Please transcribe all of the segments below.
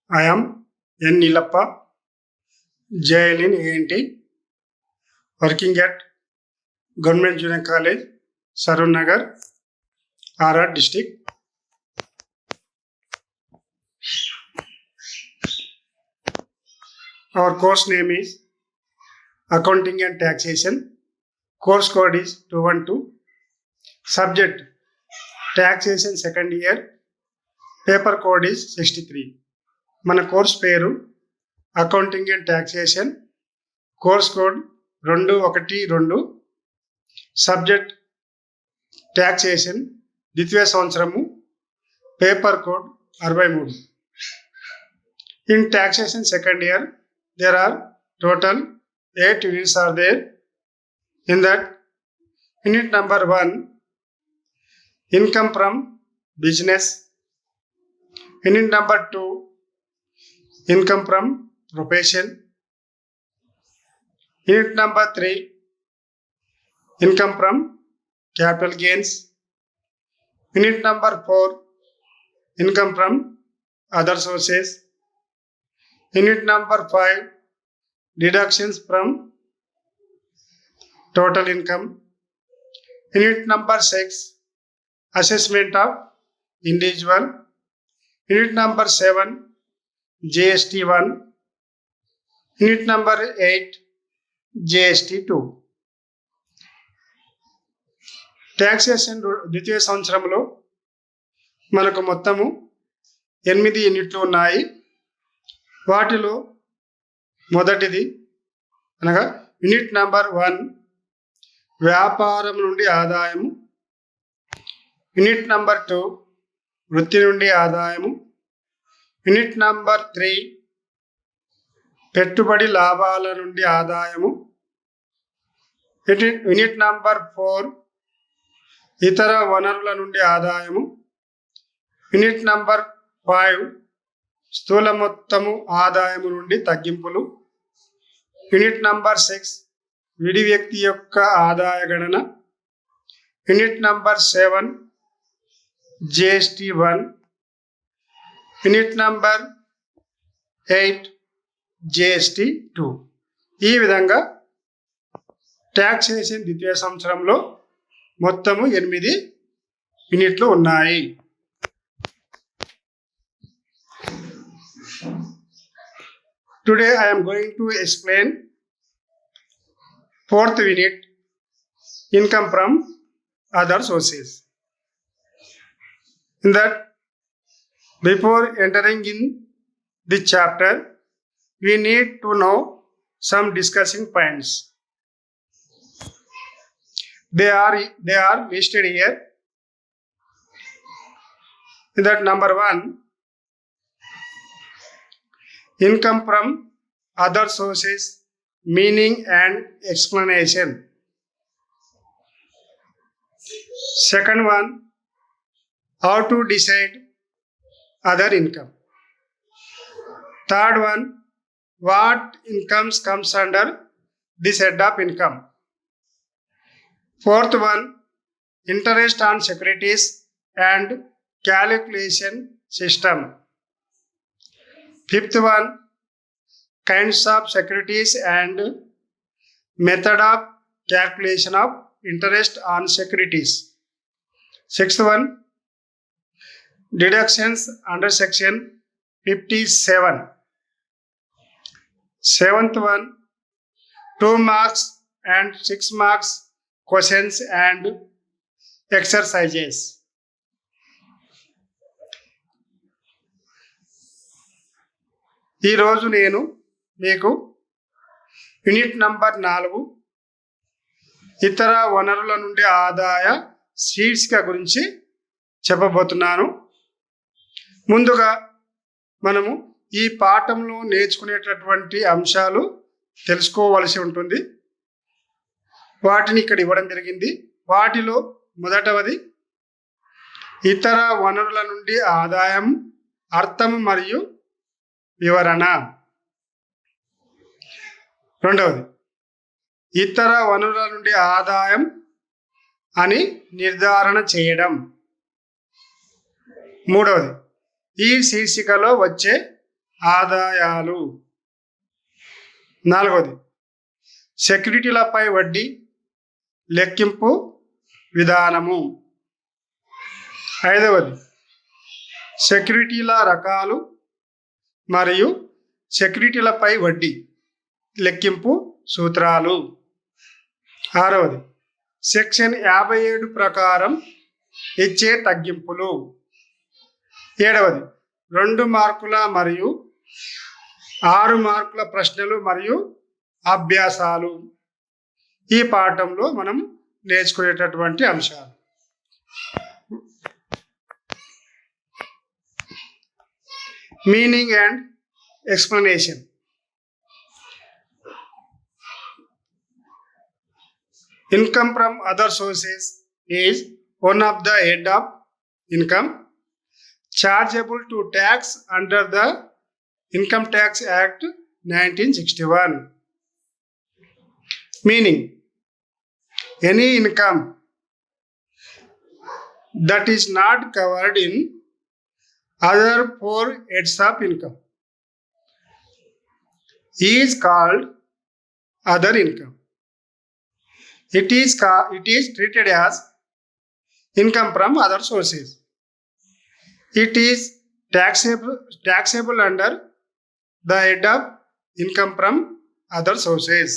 I am N. Nilappa, JL in ANT, working at Government Junior College, Sarun Nagar, RR district. Our course name is Accounting and Taxation. Course code is 212. Subject Taxation second year. Paper code is 63. మన course పేరు accounting and taxation. Course code 212. Subject taxation, ద్వితీయ సంవత్సరము, paper code 63. In taxation second year there are total 8 units are there. In that, unit number 1, income from business. Unit number 2, income from profession. Unit number 3, income from capital gains. Unit number 4, income from other sources. Unit number 5, deductions from total income. Unit number 6, assessment of individual. Unit number 7, GST 1. Unit number 8, GST 2. Taxation ద్వితీయ సంవత్సరంలో మనకు మొత్తము 8 యూనిట్లు ఉన్నాయి. వాటిలో మొదటిది అనగా unit number 1 వ్యాపారం నుండి ఆదాయము. యూనిట్ నంబర్ 2 వృత్తి నుండి ఆదాయము. యూనిట్ నంబర్ 3 పెట్టుబడి లాభాల నుండి ఆదాయము. యూనిట్ నంబర్ 4 ఇతర వనరుల నుండి ఆదాయము. యూనిట్ నంబర్ 5 స్థూల మొత్తము ఆదాయము నుండి తగ్గింపులు. యూనిట్ నంబర్ 6 విడి వ్యక్తి యొక్క ఆదాయ గణన. Unit number 7 GST 1. Unit number 8 GST 2. ఈ విధంగా టాక్సేషన్ ద్వితీయ సంవత్సరంలో మొత్తము 8 యూనిట్లు ఉన్నాయి. Today I am going to explain 4th unit, income from other sources. In that, before entering in this chapter, we need to know some discussing points. They are listed here. In that, number 1, income from other sources, meaning and explanation. Second one, how to decide other income. Third one, what incomes comes under this head of income. Fourth one, interest on securities and calculation system. Fifth one, kinds of securities and method of calculation of interest on securities. Sixth one, deductions under section 57. Seventh one, 2 marks and 6 marks questions and exercises. ఈరోజు నేను మీకు unit number 4 ఇతర వనరుల నుండి ఆదాయ శీర్షిక గురించి చెప్పబోతున్నాను. ముందుగా మనము ఈ పాఠంలో నేర్చుకునేటటువంటి అంశాలు తెలుసుకోవలసి ఉంటుంది. వాటిని ఇక్కడ ఇవ్వడం జరిగింది. వాటిలో మొదటవది ఇతర వనరుల నుండి ఆదాయం, అర్థం మరియు వివరణ. రెండవది ఇతర వనరుల నుండి ఆదాయం అని నిర్ధారణ చేయడం. మూడవది ఈ శీర్షికలో వచ్చే ఆదాయాలు. 4వది సెక్యూరిటీలపై వడ్డీ లెక్కింపు విధానము. 5వది సెక్యూరిటీల రకాలు మరియు సెక్యూరిటీలపై వడ్డీ లెక్కింపు సూత్రాలు. 6వది సెక్షన్ 57 ప్రకారం ఇచ్చే తగ్గింపులు. 7వది 2 మార్కుల మరియు 6 మార్కుల ప్రశ్నలు మరియు అభ్యాసాలు. ఈ పాఠంలో మనం నేర్చుకునేటటువంటి అంశాలు. Meaning and explanation. Income from other sources is one of the head of income chargeable to tax under the Income Tax Act 1961. Meaning, any income that is not covered in other 4 heads of income is called other income. It is treated as income from other sources. It is taxable under the head of income from other sources.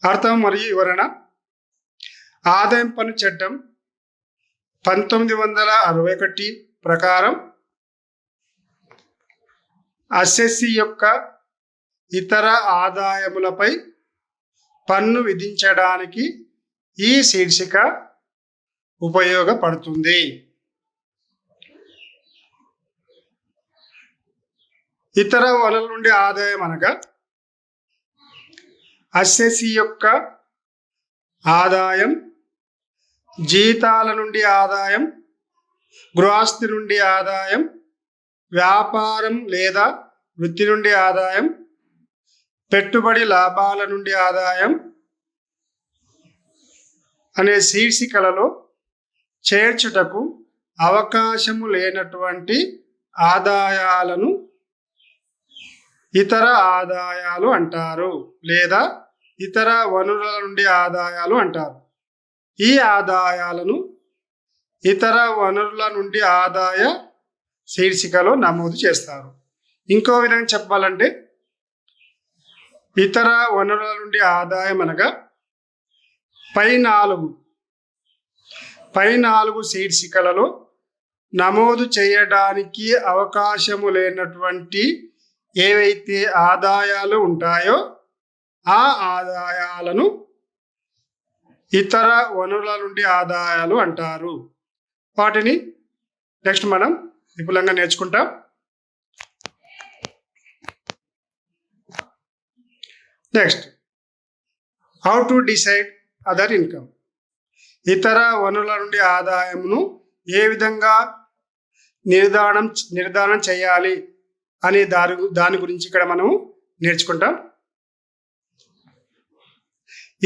అర్థం మరియు వివరణ. ఆదాయం పన్ను చట్టం 1961 ప్రకారం assessee యొక్క ఇతర ఆదాయములపై పన్ను విధించడానికి ఈ శీర్షిక ఉపయోగపడుతుంది. ఇతర వనరుల నుండి ఆదాయం అనగా అసెస్సీ యొక్క ఆదాయం, జీతాల నుండి ఆదాయం, గృహస్థి నుండి ఆదాయం, వ్యాపారం లేదా వృత్తి నుండి ఆదాయం, పెట్టుబడి లాభాల నుండి ఆదాయం అనే శీర్షికలలో చేర్చుటకు అవకాశము లేనటువంటి ఆదాయాలను ఇతర ఆదాయాలు అంటారు లేదా ఇతర వనరుల నుండి ఆదాయాలు అంటారు. ఈ ఆదాయాలను ఇతర వనరుల నుండి ఆదాయ శీర్షికలో నమోదు చేస్తారు. ఇంకో విధంగా చెప్పాలంటే ఇతర వనరుల నుండి ఆదాయం అనగా పై 4 శీర్షికలలో నమోదు చేయడానికి అవకాశము లేనటువంటి ఏవైతే ఆదాయాలు ఉంటాయో ఆ ఆదాయాలను ఇతర వనరుల నుండి ఆదాయాలు అంటారు. వాటిని నెక్స్ట్ మనం విపులంగా నేర్చుకుంటాం. Next, how to decide other income. ఇతర వనరుల నుండి ఆదాయమును ఏ విధంగా నిర్ధారణ చేయాలి అనే దాని గురించి ఇక్కడ మనము నేర్చుకుంటాం.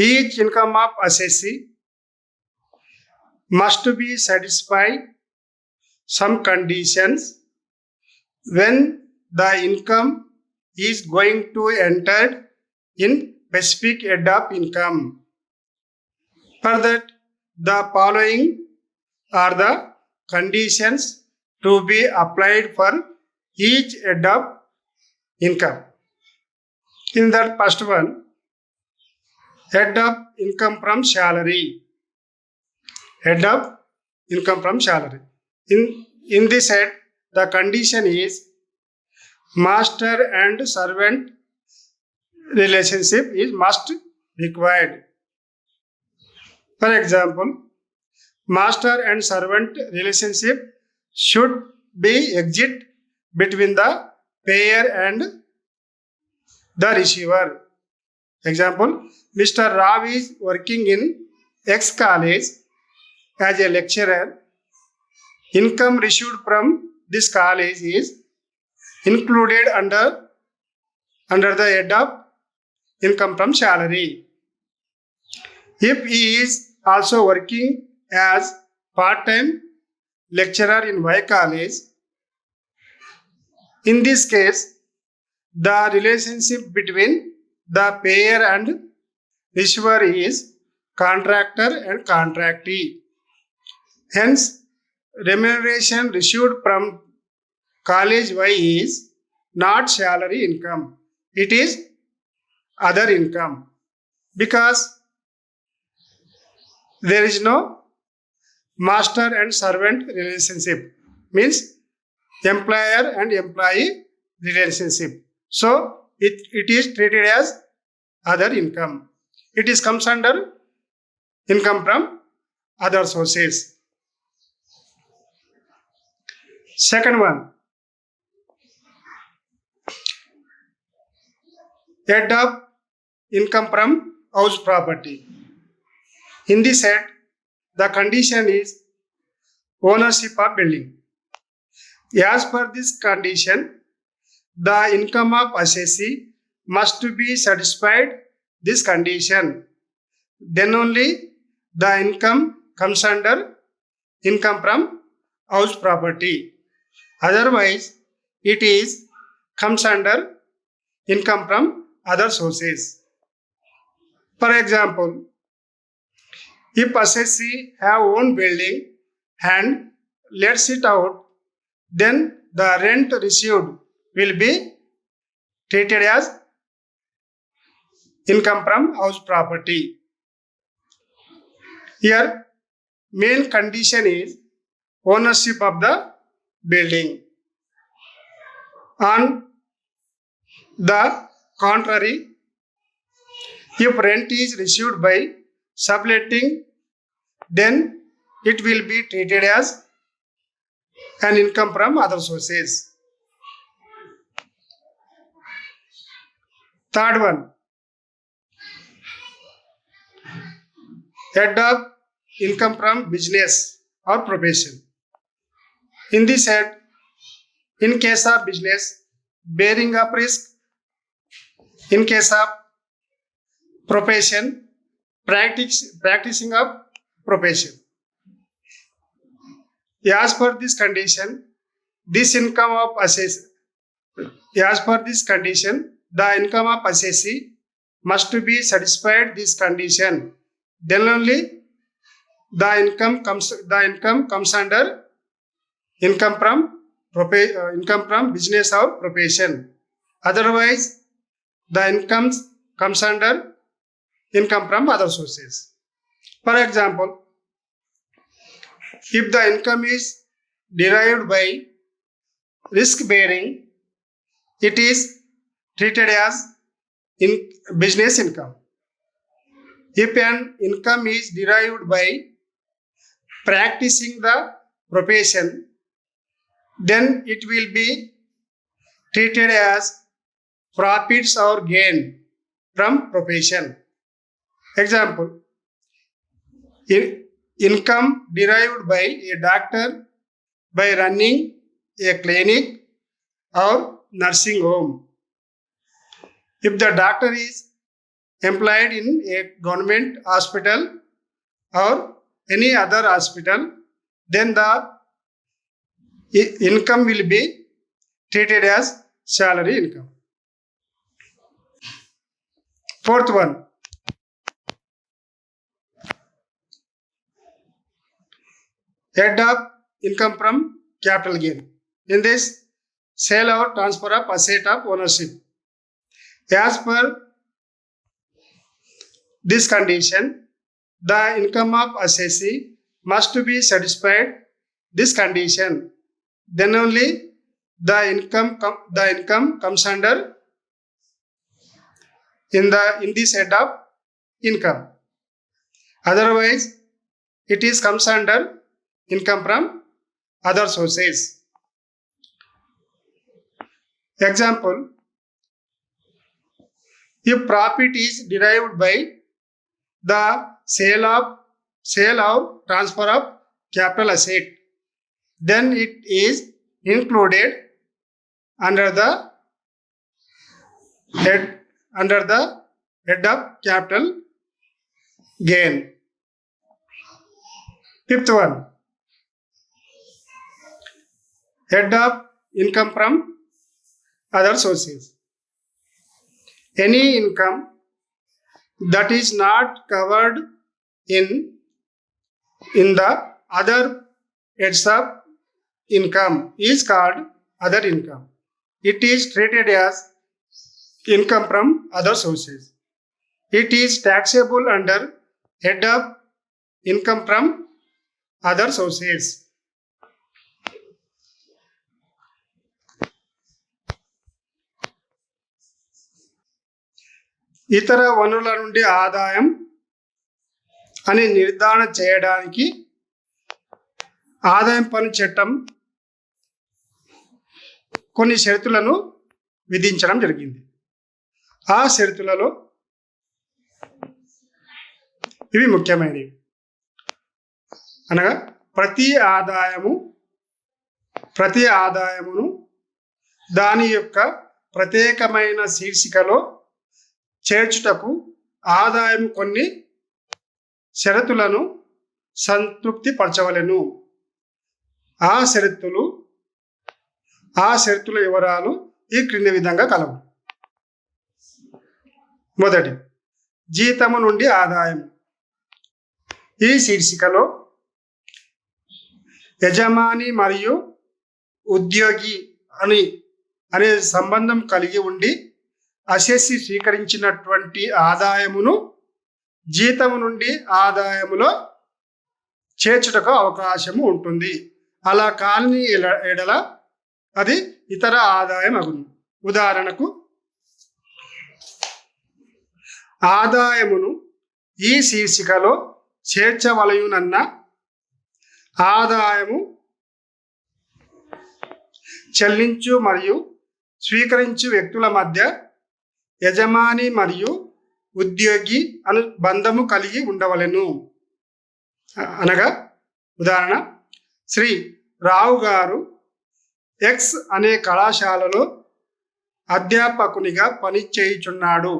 Each income of assessee must be satisfy some conditions when the income is going to entered in specific head of income. For that, the following are the conditions to be applied for each head of income. In that first one, head of income from salary. Head of income from salary. In this head, the condition is master and servant relationship is must required. For example, master and servant relationship should be exist between the payer and the receiver. Example, Mr. Rao is working in X college as a lecturer. Income received from this college is included under the head of income from salary. If he is also working as part-time lecturer in Y college, In this case, the relationship between the payer and receiver is contractor and contractee. Hence, remuneration received from college Y is not salary income. It is other income because there is no master and servant relationship, means employer and employee relationship. So it is treated as other income. It is comes under income from other sources. Second one, head of income from house property. In this head, the condition is ownership of building. As per this condition, the income of assessee must be satisfied this condition. Then only the income comes under income from house property. Otherwise, it is comes under income from other sources. For example, if assessee have own building and lets it out, then the rent received will be treated as income from house property. Here, main condition is ownership of the building. On the contrary, if rent is received by subletting, then it will be treated as an income from other sources. Third one, head of income from business or profession. In this head, in case of business, bearing up risk. In case of profession, practicing of profession. As per this condition, this income of assessee, as per this condition, the income of assessee must be satisfied this condition. Then only the income comes under income from business or profession. Otherwise, the income comes under income from other sources. For example, if the income is derived by risk bearing, it is treated as business income. If an income is derived by practicing the profession, then it will be treated as profits or gain from profession. Example, income derived by a doctor by running a clinic or nursing home. If the doctor is employed in a government hospital or any other hospital, then the income will be treated as salary income. Fourth one, head of income from capital gain. In this, sale or transfer of asset of ownership. As per this condition, the income of assessee must be satisfied this condition. Then only the income comes under in this head of income. Otherwise, it is comes under income from other sources. Example, if profit is derived by the sale or transfer of capital asset, then it is included under the head of capital gain. Fifth one, head of income from other sources. Any income that is not covered in the other heads of income is called other income. It is treated as income from other sources. It is taxable under head of income from other sources. ఇతర వనరుల నుండి ఆదాయం అని నిర్ధారణ చేయడానికి ఆదాయం పన్ను చట్టం కొన్ని షరతులను విధించడం జరిగింది. ఆ షరతులలో ఇవి ముఖ్యమైనవి. అనగా ప్రతి ఆదాయమును దాని యొక్క ప్రత్యేకమైన శీర్షికలో చేర్చుటకు ఆదాయం కొన్ని షరతులను సంతృప్తి పరచవలెను. ఆ షరతుల వివరాలు ఈ క్రింది విధంగా కలవు. మొదటి, జీతము నుండి ఆదాయం. ఈ శీర్షికలో యజమాని మరియు ఉద్యోగి అనే సంబంధం కలిగి ఉండి అసెస్సి స్వీకరించినటువంటి ఆదాయమును జీతము నుండి ఆదాయములో చేర్చుటకు అవకాశము ఉంటుంది. అలా కాని ఎడల అది ఇతర ఆదాయం అగును. ఉదాహరణకు, ఆదాయమును ఈ శీర్షికలో చేర్చవలయునన్న ఆదాయము చెల్లించు మరియు స్వీకరించు వ్యక్తుల మధ్య యజమాని మరియు ఉద్యోగి అనుబంధము కలిగి ఉండవలెను. అనగా ఉదాహరణ, శ్రీ రావు గారు ఎక్స్ అనే కళాశాలలో అధ్యాపకునిగా పనిచేయుచున్నాడు.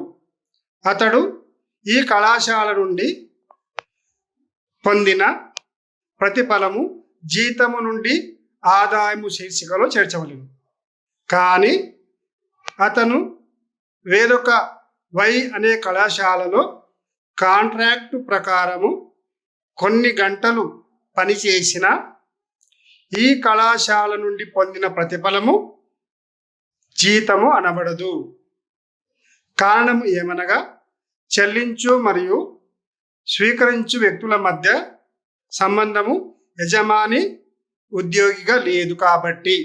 అతడు ఈ కళాశాల నుండి పొందిన ప్రతిఫలము జీతము నుండి ఆదాయము శీర్షికలో చేర్చవలెను. కానీ అతను వేరొక వై అనే కళాశాలలో కాంట్రాక్టు ప్రకారము కొన్ని గంటలు పనిచేసిన ఈ కళాశాల నుండి పొందిన ప్రతిఫలము జీతము అనబడదు. కారణం ఏమనగా చెల్లించు మరియు స్వీకరించు వ్యక్తుల మధ్య సంబంధము యజమాని ఉద్యోగిగా లేదు కాబట్టి.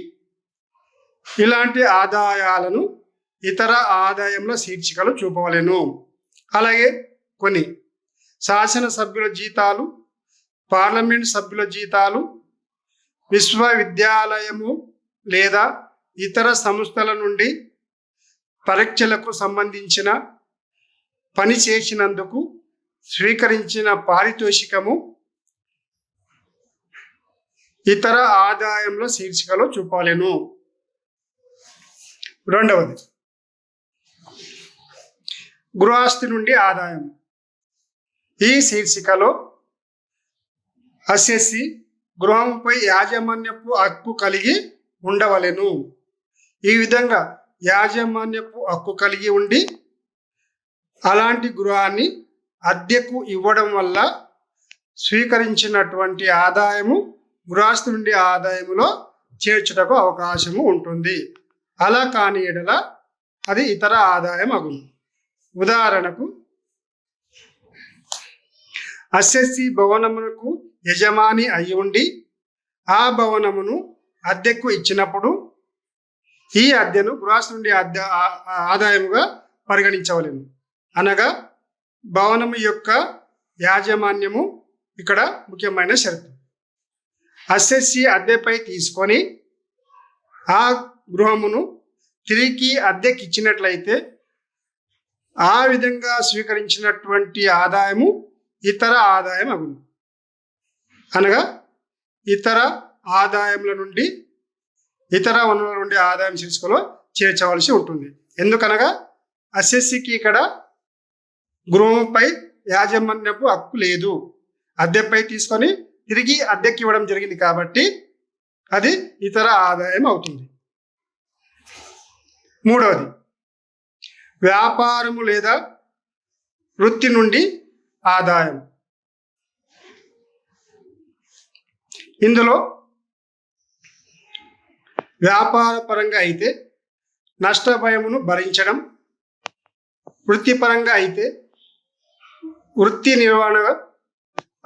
ఇలాంటి ఆదాయాలను ఇతర ఆదాయంలో శీర్షికలు చూపవలెను. అలాగే కొన్ని శాసనసభ్యుల జీతాలు, పార్లమెంట్ సభ్యుల జీతాలు, విశ్వవిద్యాలయము లేదా ఇతర సంస్థల నుండి పరీక్షలకు సంబంధించిన పని చేసినందుకు స్వీకరించిన పారితోషికము ఇతర ఆదాయంలో శీర్షికలో చూపవలెను. రెండవది, గృహస్థి నుండి ఆదాయం. ఈ శీర్షికలో అసెస్సి గృహంపై యాజమాన్యపు హక్కు కలిగి ఉండవలెను. ఈ విధంగా యాజమాన్యపు హక్కు కలిగి ఉండి అలాంటి గృహాన్ని అద్దెకు ఇవ్వడం వల్ల స్వీకరించినటువంటి ఆదాయము గృహస్థి నుండి ఆదాయములో చేర్చుటకు అవకాశము ఉంటుంది. అలా కాని ఎడల అది ఇతర ఆదాయం అగును. ఉదాహరణకు, అసెస్సి భవనమునకు యజమాని అయి ఉండి ఆ భవనమును అద్దెకు ఇచ్చినప్పుడు ఈ అద్దెను గృహస్థి నుండి ఆదాయముగా పరిగణించవలెను. అనగా భవనము యొక్క యాజమాన్యము ఇక్కడ ముఖ్యమైన షరతు. అసెస్సి అద్దెపై తీసుకొని ఆ గృహమును తిరిగి అద్దెకి ఇచ్చినట్లయితే ఆ విధంగా స్వీకరించినటువంటి ఆదాయము ఇతర ఆదాయం అగును. అనగా ఇతర ఆదాయముల నుండి ఇతర వనరుల నుండి ఆదాయం శీర్షికలో చేర్చవలసి ఉంటుంది. ఎందుకనగా అసెస్సికి ఇక్కడ గృహంపై యాజమాన్యపు హక్కు లేదు. అద్దెపై తీసుకొని తిరిగి అద్దెకి ఇవ్వడం జరిగింది కాబట్టి అది ఇతర ఆదాయం అవుతుంది. మూడవది వ్యాపారము లేదా వృత్తి నుండి ఆదాయం. ఇందులో వ్యాపార పరంగా అయితే నష్ట భయమును భరించడం, వృత్తిపరంగా అయితే వృత్తి నిర్వహణ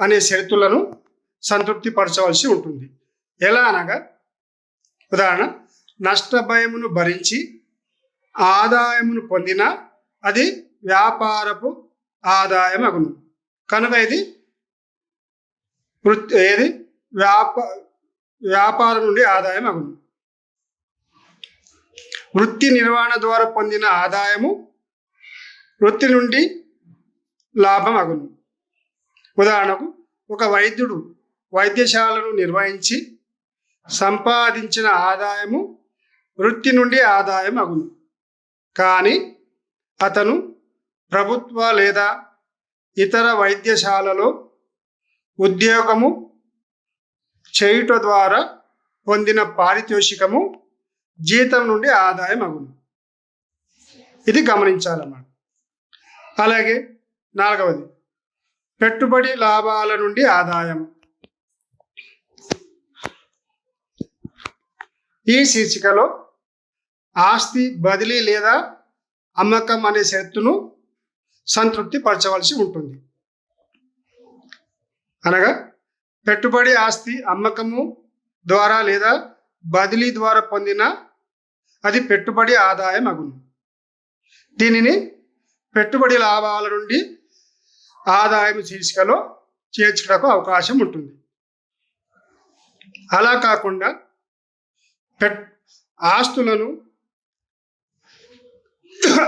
అనే షరతులను సంతృప్తి పరచవలసి ఉంటుంది. ఎలా అనగా, ఉదాహరణ, నష్ట భయమును భరించి ఆదాయమును పొందిన అది వ్యాపారపు ఆదాయం అగును. కనుక ఇది వ్యాపారం నుండి ఆదాయం అగును. వృత్తి నిర్వహణ ద్వారా పొందిన ఆదాయము వృత్తి నుండి లాభం అగును. ఉదాహరణకు, ఒక వైద్యుడు వైద్యశాలను నిర్వహించి సంపాదించిన ఆదాయము వృత్తి నుండి ఆదాయం అగును. కానీ అతను ప్రభుత్వ లేదా ఇతర వైద్యశాలలో ఉద్యోగము చేయుట ద్వారా పొందిన పారితోషికము జీతం నుండి ఆదాయం అగును. ఇది గమనించాలన్నమాట. అలాగే నాలుగవది పెట్టుబడి లాభాల నుండి ఆదాయం. ఈ శీర్షికలో ఆస్తి బదిలీ లేదా అమ్మకం అనే షరతును సంతృప్తి పరచవలసి ఉంటుంది. అనగా పెట్టుబడి ఆస్తి అమ్మకము ద్వారా లేదా బదిలీ ద్వారా పొందిన అది పెట్టుబడి ఆదాయం అగును. దీనిని పెట్టుబడి లాభాల నుండి ఆదాయం శీర్షికలో చేర్చడానికి అవకాశం ఉంటుంది. అలా కాకుండా ఆస్తులను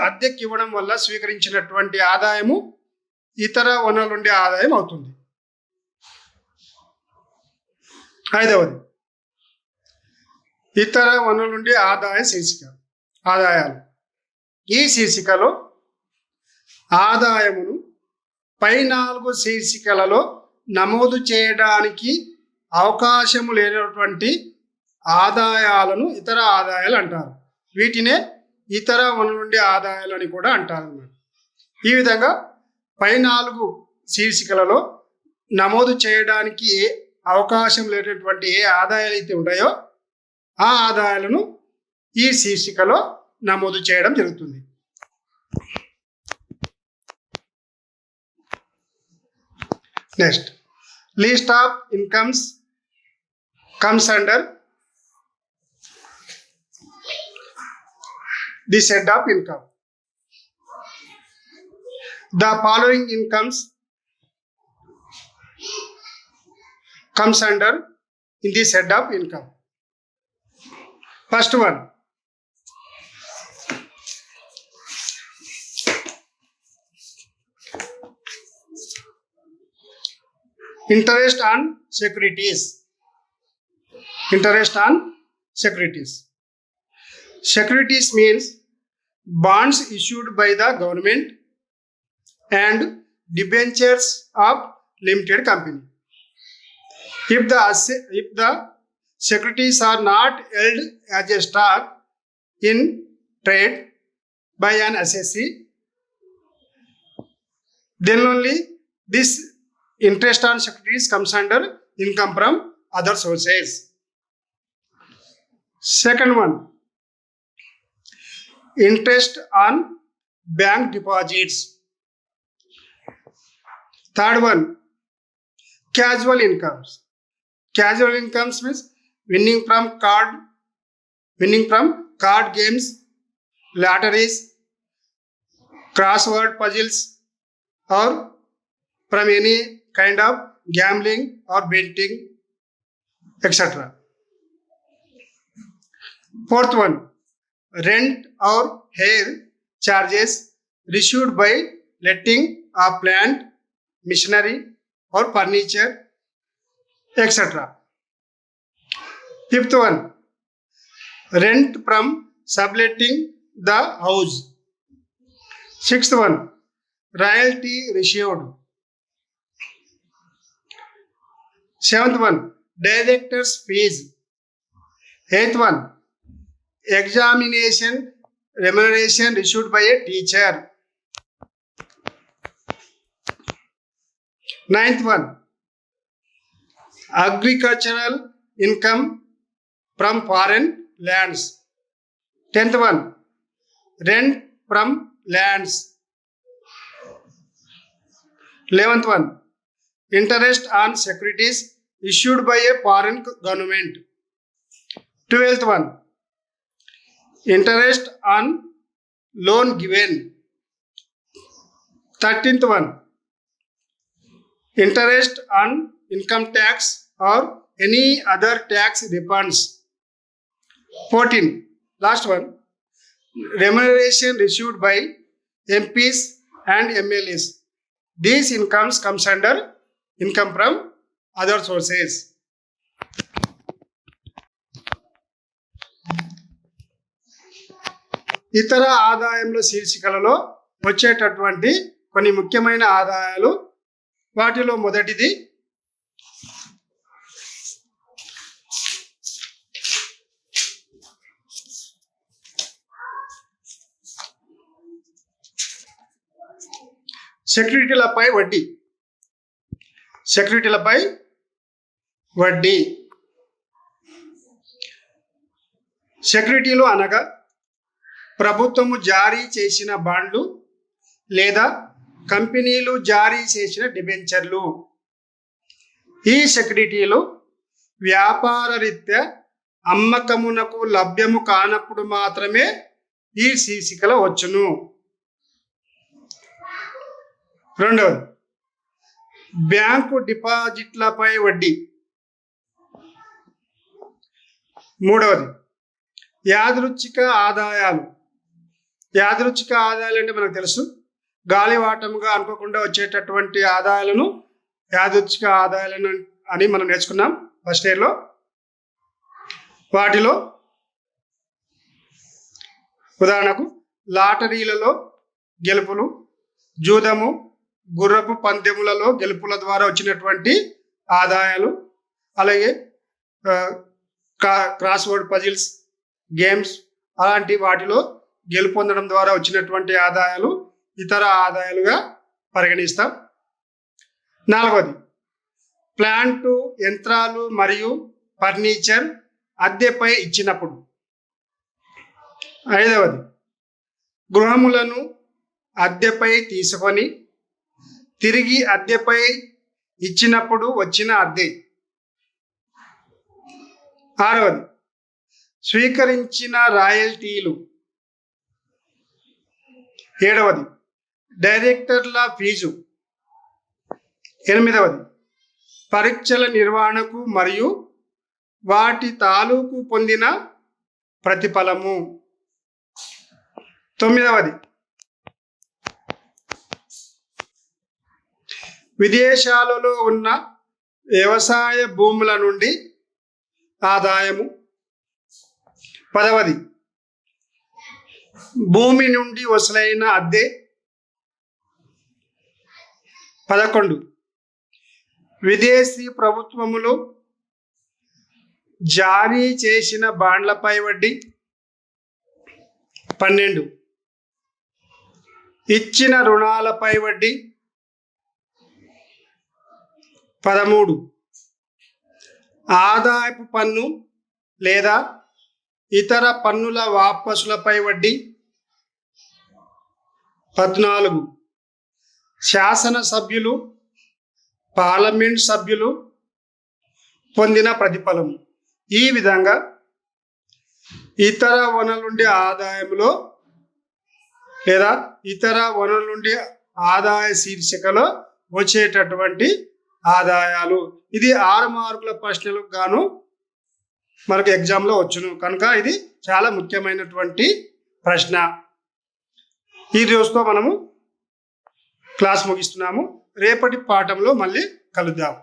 అద్దెకి ఇవ్వడం వల్ల స్వీకరించినటువంటి ఆదాయము ఇతర వనరుల నుండి ఆదాయం అవుతుంది. ఐదవది ఇతర వనరుల నుండి ఆదాయ శీర్షిక ఆదాయాలు. ఈ శీర్షికలో ఆదాయమును పై 4 శీర్షికలలో నమోదు చేయడానికి అవకాశము లేనటువంటి ఆదాయాలను ఇతర ఆదాయాలు అంటారు. వీటినే ఇతర వనరుల నుండి ఆదాయాలు అని కూడా అంటారు అన్నమాట. ఈ విధంగా పై 4 శీర్షికలలో నమోదు చేయడానికి అవకాశం లేనటువంటి ఏ ఆదాయాలు అయితే ఉంటాయో ఆ ఆదాయాలను ఈ శీర్షికలో నమోదు చేయడం జరుగుతుంది. Next, list of incomes comes under this head of income. The following incomes comes under in this head of income. First one, interest on securities. Interest on securities. Securities means bonds issued by the government and debentures of limited company. If the securities are not held as a stock in trade by an assessee, then only this interest on securities comes under income from other sources. Second one, interest on bank deposits. Third one, casual incomes. Casual incomes means winning from card games, lotteries, crossword puzzles, or from any kind of gambling or betting, etc. Fourth one, rent or hire charges received by letting of land, machinery or furniture, etc. Fifth one, rent from subletting the house. Sixth one, royalty received. Seventh one, director's fees. Eighth one, examination remuneration issued by a teacher. Ninth one, agricultural income from foreign lands. 10th one, rent from lands. 11th one, interest on securities issued by a foreign government. 12th one, interest on loan given. 13th one, interest on income tax or any other tax refunds. 14, last one, remuneration received by MPs and MLAs. These incomes comes under income from other sources. ఇతర ఆదాయంలో శీర్షికలలో వచ్చేటటువంటి కొన్ని ముఖ్యమైన ఆదాయాలు. వాటిలో మొదటిది సెక్యూరిటీలపై వడ్డీ. సెక్యూరిటీలపై వడ్డీ. సెక్యూరిటీలు అనగా ప్రభుత్వము జారీ చేసిన బాండ్లు లేదా కంపెనీలు జారీ చేసిన డిబెంచర్లు. ఈ సెక్యూరిటీలు వ్యాపార రీత్యా అమ్మకమునకు లభ్యము కానప్పుడు మాత్రమే ఈ శీర్షికలో వచ్చును. రెండవది బ్యాంకు డిపాజిట్లపై వడ్డీ. మూడవది యాదృచ్ఛిక ఆదాయాలు. యాదృచ్ఛిక ఆదాయాలు అంటే మనకు తెలుసు, గాలివాటముగా అనుకోకుండా వచ్చేటటువంటి ఆదాయాలను యాదృచ్ఛిక ఆదాయాలను అని మనం నేర్చుకున్నాం ఫస్ట్ ఇయర్లో. వాటిలో ఉదాహరణకు లాటరీలలో గెలుపులు, జూదము, గుర్రపు పందెములలో గెలుపుల ద్వారా వచ్చినటువంటి ఆదాయాలు, అలాగే క్రాస్ వర్డ్ పజిల్స్, గేమ్స్ అలాంటి వాటిలో గెలుపొందడం ద్వారా వచ్చినటువంటి ఆదాయాలు ఇతర ఆదాయాలుగా పరిగణిస్తాం. నాలుగవది ప్లాంటు, యంత్రాలు మరియు ఫర్నిచర్ అద్దెపై ఇచ్చినప్పుడు. ఐదవది గృహములను అద్దెపై తీసుకొని తిరిగి అద్దెపై ఇచ్చినప్పుడు వచ్చిన అద్దె. ఆరవది స్వీకరించిన రాయల్టీలు. ఏడవది డైరెక్టర్ల ఫీజు. ఎనిమిదవది పరీక్షల నిర్వహణకు మరియు వాటి తాలూకు పొందిన ప్రతిఫలము. తొమ్మిదవది విదేశాలలో ఉన్న వ్యవసాయ భూముల నుండి ఆదాయము. పదవది భూమి నుండి వసూలైన అద్దె. 11 విదేశీ ప్రభుత్వములు జారీ చేసిన బాండ్లపై వడ్డీ. 12 ఇచ్చిన రుణాలపై వడ్డీ. 13 ఆదాయపు పన్ను లేదా ఇతర పన్నుల వాపసులపై వడ్డీ. 14 శాసనసభ్యులు, పార్లమెంట్ సభ్యులు పొందిన ప్రతిఫలం. ఈ విధంగా ఇతర వనరుల నుండి ఆదాయంలో లేదా ఇతర వనరుల నుండి ఆదాయ శీర్షికలో వచ్చేటటువంటి ఆదాయాలు. ఇది 6 మార్కుల ప్రశ్నలకు గాను మనకు ఎగ్జామ్లో వచ్చును కనుక ఇది చాలా ముఖ్యమైనటువంటి ప్రశ్న. ఈ రోజుతో మనము క్లాస్ ముగిస్తున్నాము. రేపటి పాఠంలో మళ్ళీ కలుద్దాం.